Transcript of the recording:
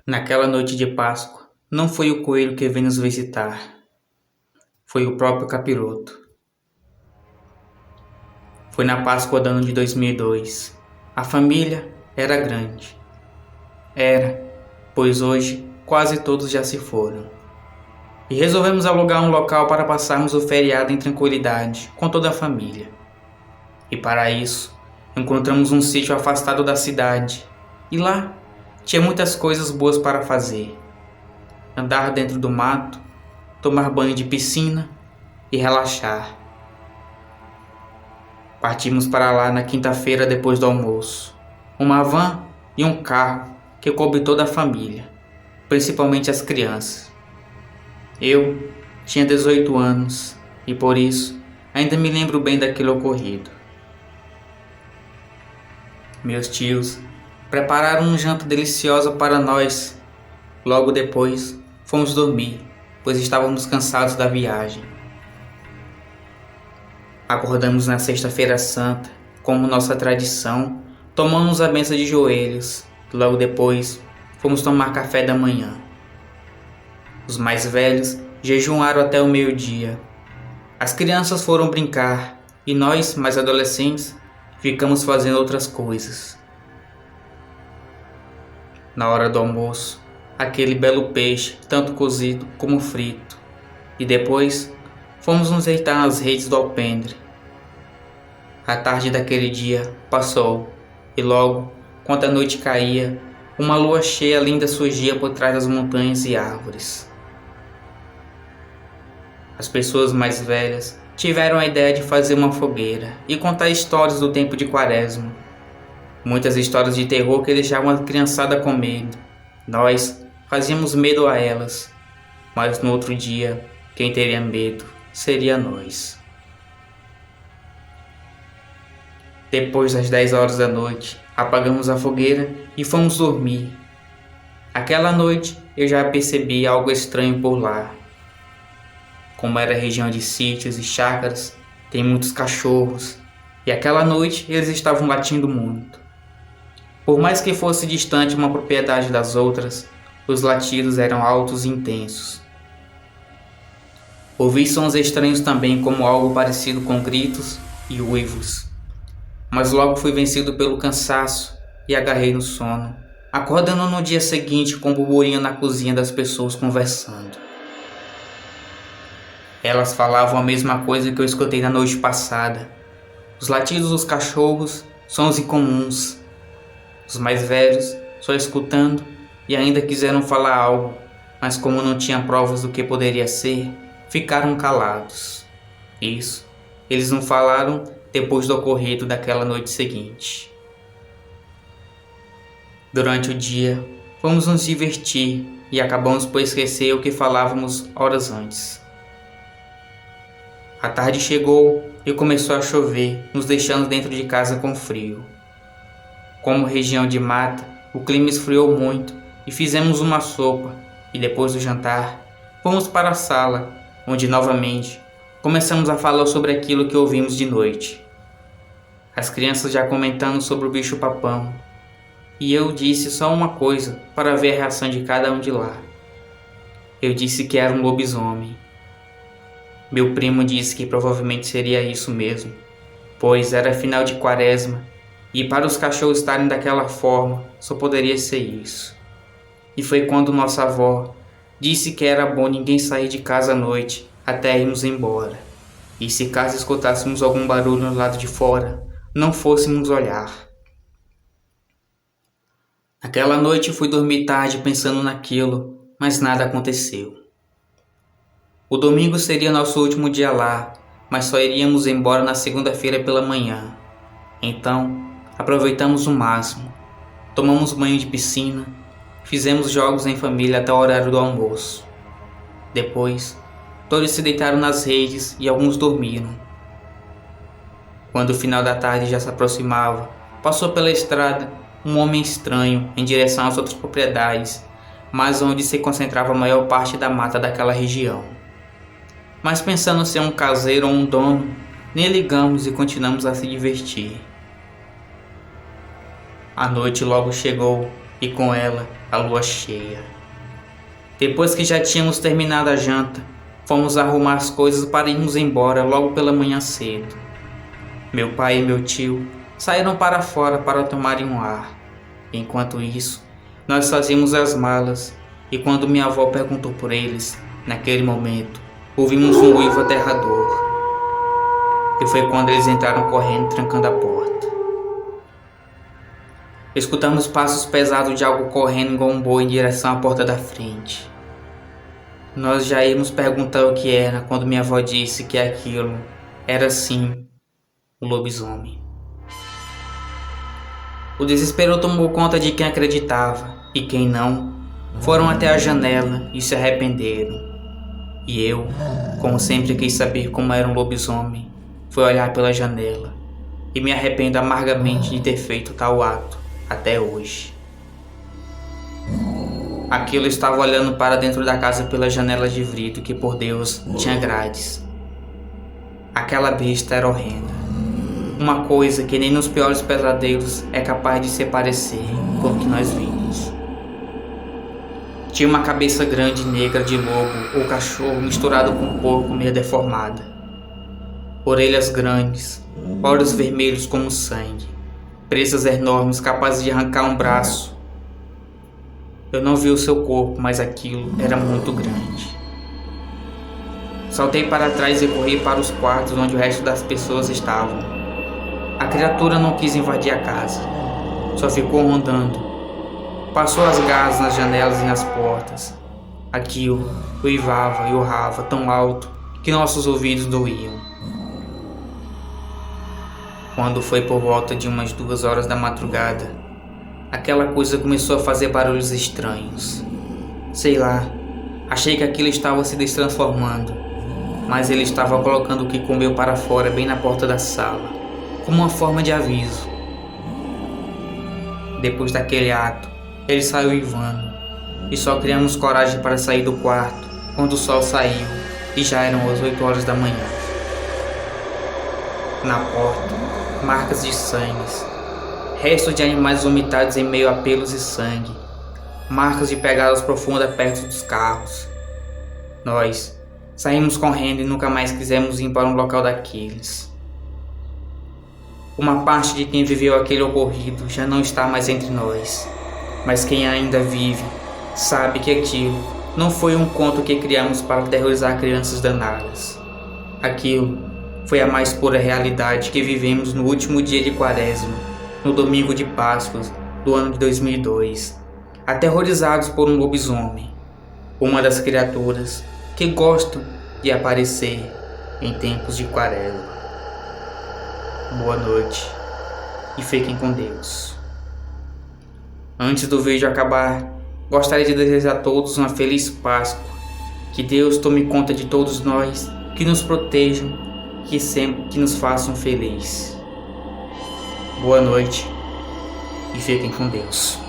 Naquela noite de Páscoa, não foi o coelho que veio nos visitar, foi o próprio capiroto. Foi na Páscoa do ano de 2002. A família era grande. Era, pois hoje quase todos já se foram. E resolvemos alugar um local para passarmos o feriado em tranquilidade com toda a família. E para isso, encontramos um sítio afastado da cidade. E lá tinha muitas coisas boas para fazer. Andar dentro do mato, tomar banho de piscina e relaxar. Partimos para lá na quinta-feira depois do almoço. Uma van e um carro que coube toda a família, principalmente as crianças. Eu tinha 18 anos e por isso ainda me lembro bem daquele ocorrido. Meus tios prepararam uma janta deliciosa para nós. Logo depois fomos dormir, pois estávamos cansados da viagem. Acordamos na sexta-feira santa, como nossa tradição, tomamos a benção de joelhos. Logo depois fomos tomar café da manhã. Os mais velhos jejuaram até o meio-dia. As crianças foram brincar e nós, mais adolescentes, ficamos fazendo outras coisas. Na hora do almoço, aquele belo peixe, tanto cozido como frito. E depois fomos nos deitar nas redes do alpendre. A tarde daquele dia passou e logo, quando a noite caía, uma lua cheia linda surgia por trás das montanhas e árvores. As pessoas mais velhas tiveram a ideia de fazer uma fogueira e contar histórias do tempo de Quaresma. Muitas histórias de terror que deixavam a criançada com medo. Nós fazíamos medo a elas, mas no outro dia, quem teria medo seria nós. Depois das 10 horas da noite, apagamos a fogueira e fomos dormir. Aquela noite eu já percebi algo estranho por lá. Como era região de sítios e chácaras, tem muitos cachorros, e aquela noite eles estavam latindo muito. Por mais que fosse distante uma propriedade das outras, os latidos eram altos e intensos. Ouvi sons estranhos também, como algo parecido com gritos e uivos. Mas logo fui vencido pelo cansaço e agarrei no sono, acordando no dia seguinte com burburinho na cozinha das pessoas conversando. Elas falavam a mesma coisa que eu escutei na noite passada. Os latidos dos cachorros, sons incomuns. Os mais velhos, só escutando, e ainda quiseram falar algo, mas como não tinham provas do que poderia ser, ficaram calados. Isso, eles não falaram depois do ocorrido daquela noite seguinte. Durante o dia, fomos nos divertir e acabamos por esquecer o que falávamos horas antes. A tarde chegou e começou a chover, nos deixando dentro de casa com frio. Como região de mata, o clima esfriou muito e fizemos uma sopa e depois do jantar, fomos para a sala, onde novamente começamos a falar sobre aquilo que ouvimos de noite. As crianças já comentando sobre o bicho-papão, e eu disse só uma coisa para ver a reação de cada um de lá. Eu disse que era um lobisomem. Meu primo disse que provavelmente seria isso mesmo, pois era final de Quaresma e para os cachorros estarem daquela forma só poderia ser isso. E foi quando nossa avó disse que era bom ninguém sair de casa à noite até irmos embora, e se caso escutássemos algum barulho no lado de fora, não fôssemos olhar. Aquela noite fui dormir tarde pensando naquilo, mas nada aconteceu. O domingo seria nosso último dia lá, mas só iríamos embora na segunda-feira pela manhã. Então, aproveitamos o máximo. Tomamos banho de piscina, fizemos jogos em família até o horário do almoço. Depois, todos se deitaram nas redes e alguns dormiram. Quando o final da tarde já se aproximava, passou pela estrada um homem estranho em direção às outras propriedades, mas onde se concentrava a maior parte da mata daquela região. Mas pensando ser um caseiro ou um dono, nem ligamos e continuamos a se divertir. A noite logo chegou e com ela a lua cheia. Depois que já tínhamos terminado a janta, fomos arrumar as coisas para irmos embora logo pela manhã cedo. Meu pai e meu tio saíram para fora para tomarem um ar. Enquanto isso, nós fazíamos as malas e quando minha avó perguntou por eles, naquele momento, ouvimos um uivo aterrador. E foi quando eles entraram correndo, trancando a porta. Escutamos passos pesados de algo correndo igual um boi em direção à porta da frente. Nós já íamos perguntar o que era quando minha avó disse que aquilo era sim um lobisomem. O desespero tomou conta de quem acreditava e quem não. Foram até a janela e se arrependeram. E eu, como sempre quis saber como era um lobisomem, fui olhar pela janela e me arrependo amargamente de ter feito tal ato até hoje. Aquilo estava olhando para dentro da casa pela janela de vidro que, por Deus, tinha grades. Aquela besta era horrenda. Uma coisa que nem nos piores pesadelos é capaz de se parecer com o que nós vimos. Tinha uma cabeça grande negra de lobo ou cachorro misturado com porco meio deformada. Orelhas grandes, olhos vermelhos como sangue, presas enormes capazes de arrancar um braço. Eu não vi o seu corpo, mas aquilo era muito grande. Saltei para trás e corri para os quartos onde o resto das pessoas estavam. A criatura não quis invadir a casa, só ficou rondando. Passou as garras nas janelas e nas portas. Aquilo uivava e urrava tão alto que nossos ouvidos doíam. Quando foi por volta de umas 2 horas da madrugada, aquela coisa começou a fazer barulhos estranhos. Sei lá, achei que aquilo estava se destransformando, mas ele estava colocando o que comeu para fora bem na porta da sala, como uma forma de aviso. Depois daquele ato, ele saiu uivando, e só criamos coragem para sair do quarto quando o sol saiu e já eram as 8 horas da manhã. Na porta, marcas de sangue, restos de animais vomitados em meio a pelos e sangue, marcas de pegadas profundas perto dos carros. Nós saímos correndo e nunca mais quisemos ir para um local daqueles. Uma parte de quem viveu aquele ocorrido já não está mais entre nós, mas quem ainda vive sabe que aquilo não foi um conto que criamos para aterrorizar crianças danadas. Aquilo foi a mais pura realidade que vivemos no último dia de Quaresma, no domingo de Páscoa do ano de 2002, aterrorizados por um lobisomem, uma das criaturas que gostam de aparecer em tempos de Quaresma. Boa noite e fiquem com Deus. Antes do vídeo acabar, gostaria de desejar a todos uma feliz Páscoa. Que Deus tome conta de todos nós, que nos protejam, que nos façam felizes. Boa noite e fiquem com Deus.